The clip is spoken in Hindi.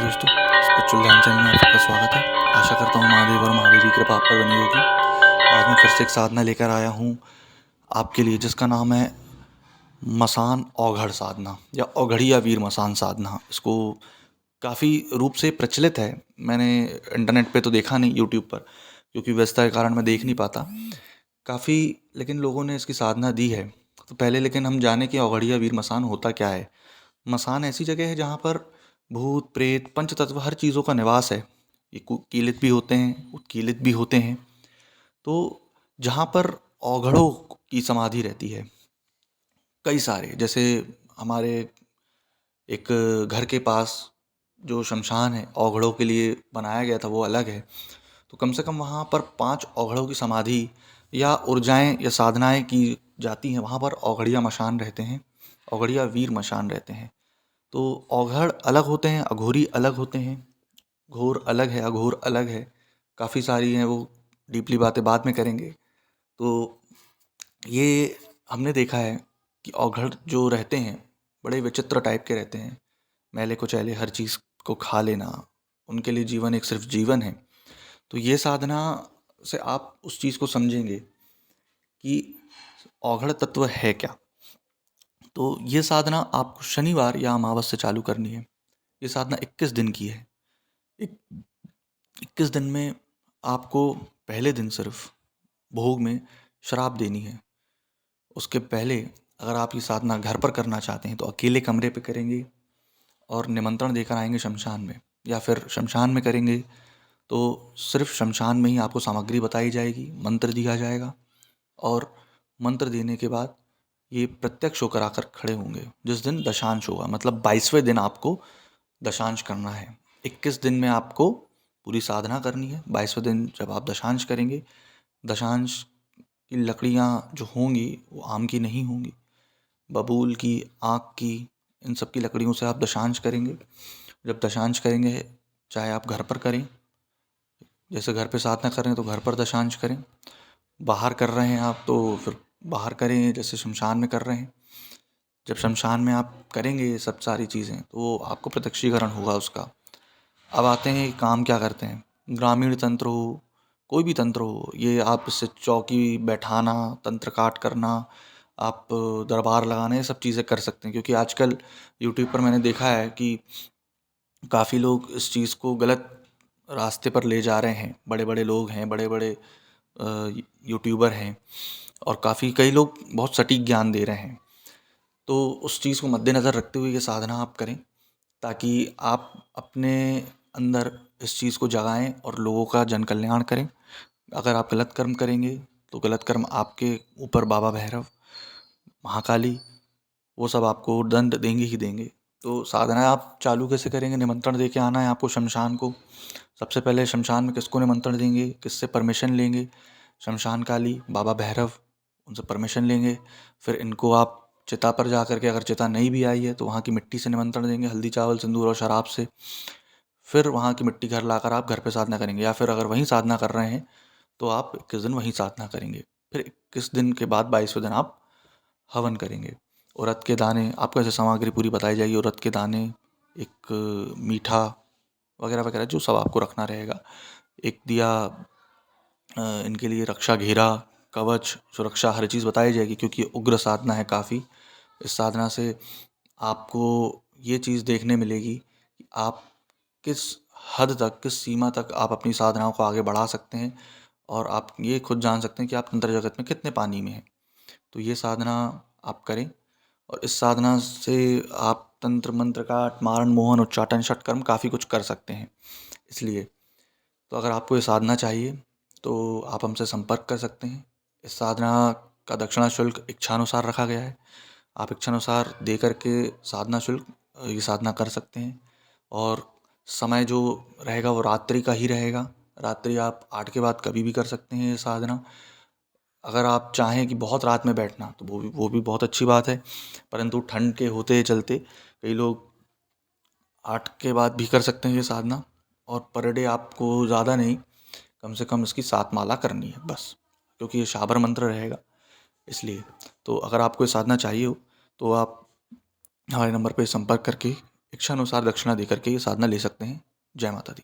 दोस्तों, स्पिरिचुअल ध्यान चैनल में आप सबका स्वागत है। आशा करता हूँ महादेव और महादेव की कृपा आप पर बनी होगी। आज मैं फिर से एक साधना लेकर आया हूँ आपके लिए, जिसका नाम है मसान औघड़ साधना या औघड़िया वीर मसान साधना। इसको काफ़ी रूप से प्रचलित है। मैंने इंटरनेट पे तो देखा नहीं, यूट्यूब पर, क्योंकि व्यस्तता के कारण मैं देख नहीं पाता काफ़ी, लेकिन लोगों ने इसकी साधना दी है। तो पहले लेकिन हम जाने कि औघड़िया वीर मसान होता क्या है। मसान ऐसी जगह है जहाँ पर भूत प्रेत पंच तत्व हर चीज़ों का निवास है। ये कीलित भी होते हैं, उत्कीलित भी होते हैं। तो जहाँ पर औघड़ों की समाधि रहती है, कई सारे, जैसे हमारे एक घर के पास जो शमशान है औघड़ों के लिए बनाया गया था, वो अलग है। तो कम से कम वहाँ पर 5 औघड़ों की समाधि या ऊर्जाएं या साधनाएं की जाती हैं। वहाँ पर औघड़िया मशान रहते हैं, औघड़िया वीर मशान रहते हैं। तो औघड़ अलग होते हैं, अघोरी अलग होते हैं, घोर अलग है, अघोर अलग है। काफ़ी सारी हैं, वो डीपली बातें बाद में करेंगे। तो ये हमने देखा है कि औघड़ जो रहते हैं बड़े विचित्र टाइप के रहते हैं। मैले कुचैले हर चीज़ को खा लेना, उनके लिए जीवन एक सिर्फ जीवन है। तो ये साधना से आप उस चीज़ को समझेंगे कि औघड़ तत्व है क्या। तो ये साधना आपको शनिवार या अमावस से चालू करनी है। ये साधना 21 दिन की है। 21 दिन में आपको पहले दिन सिर्फ भोग में शराब देनी है। उसके पहले अगर आप ये साधना घर पर करना चाहते हैं तो अकेले कमरे पे करेंगे और निमंत्रण देकर आएंगे शमशान में, या फिर शमशान में करेंगे तो सिर्फ शमशान में ही आपको सामग्री बताई जाएगी, मंत्र दिया जाएगा। और मंत्र देने के बाद ये प्रत्यक्ष होकर आकर खड़े होंगे जिस दिन दशांश होगा, मतलब 22वें दिन आपको दशांश करना है। 21 दिन में आपको पूरी साधना करनी है। 22वें दिन जब आप दशांश करेंगे, दशांश की लकड़ियाँ जो होंगी वो आम की नहीं होंगी, बबूल की, आक की, इन सब की लकड़ियों से आप दशांश करेंगे। जब दशांश करेंगे, चाहे आप घर पर करें, जैसे घर पे साधना कर रहे हैं तो घर पर दशांश करें, बाहर कर रहे हैं आप तो फिर बाहर करें, जैसे शमशान में कर रहे हैं। जब शमशान में आप करेंगे ये सब सारी चीज़ें तो आपको प्रत्यक्षीकरण होगा उसका। अब आते हैं काम क्या करते हैं। ग्रामीण तंत्र हो, कोई भी तंत्र हो, ये आप इससे चौकी बैठाना, तंत्र काट करना, आप दरबार लगाना, ये सब चीज़ें कर सकते हैं। क्योंकि आजकल यूट्यूब पर मैंने देखा है कि काफ़ी लोग इस चीज़ को गलत रास्ते पर ले जा रहे हैं। बड़े बड़े लोग हैं, बड़े बड़े यूट्यूबर हैं, और काफ़ी कई लोग बहुत सटीक ज्ञान दे रहे हैं। तो उस चीज़ को मद्देनज़र रखते हुए ये साधना आप करें, ताकि आप अपने अंदर इस चीज़ को जगाएं और लोगों का जन कल्याण करें। अगर आप गलत कर्म करेंगे तो गलत कर्म आपके ऊपर बाबा भैरव, महाकाली, वो सब आपको दंड देंगे ही देंगे। तो साधना आप चालू कैसे करेंगे? निमंत्रण दे के आना है आपको शमशान को। सबसे पहले शमशान में किसको निमंत्रण देंगे, किससे परमिशन लेंगे? शमशान काली, बाबा भैरव, उनसे परमिशन लेंगे। फिर इनको आप चिता पर जा कर के, अगर चिता नहीं भी आई है तो वहाँ की मिट्टी से निमंत्रण देंगे, हल्दी चावल सिंदूर और शराब से। फिर वहाँ की मिट्टी घर लाकर आप घर पे साधना करेंगे, या फिर अगर वहीं साधना कर रहे हैं तो आप 21 दिन वहीं साधना करेंगे। फिर 21 दिन के बाद 22वें दिन आप हवन करेंगे। उड़द के दाने, आपको ऐसे सामग्री पूरी बताई जाएगी। उड़द के दाने, एक मीठा वगैरह वगैरह जो सब आपको रखना रहेगा। एक दिया, इनके लिए रक्षा घेरा, कवच, सुरक्षा, हर चीज़ बताई जाएगी, क्योंकि ये उग्र साधना है काफ़ी। इस साधना से आपको ये चीज़ देखने मिलेगी कि आप किस हद तक, किस सीमा तक आप अपनी साधनाओं को आगे बढ़ा सकते हैं, और आप ये खुद जान सकते हैं कि आप अंतर जगत में कितने पानी में हैं। तो ये साधना आप करें, और इस साधना से आप तंत्र मंत्र का मारण मोहन उच्चाटन षटकर्म काफ़ी कुछ कर सकते हैं। इसलिए तो अगर आपको ये साधना चाहिए तो आप हमसे संपर्क कर सकते हैं। इस साधना का दक्षिणा शुल्क इच्छानुसार रखा गया है। आप इच्छानुसार दे करके साधना शुल्क ये साधना कर सकते हैं। और समय जो रहेगा वो रात्रि का ही रहेगा। रात्रि आप 8 के बाद कभी भी कर सकते हैं ये साधना। अगर आप चाहें कि बहुत रात में बैठना तो वो भी बहुत अच्छी बात है, परंतु ठंड के होते चलते कई लोग 8 के बाद भी कर सकते हैं ये साधना। और पर डे आपको ज़्यादा नहीं, कम से कम इसकी 7 माला करनी है बस, क्योंकि ये शाबर मंत्र रहेगा इसलिए। तो अगर आपको ये साधना चाहिए हो तो आप हमारे नंबर पे संपर्क करके इच्छानुसार दक्षिणा दे करके ये साधना ले सकते हैं। जय माता दी।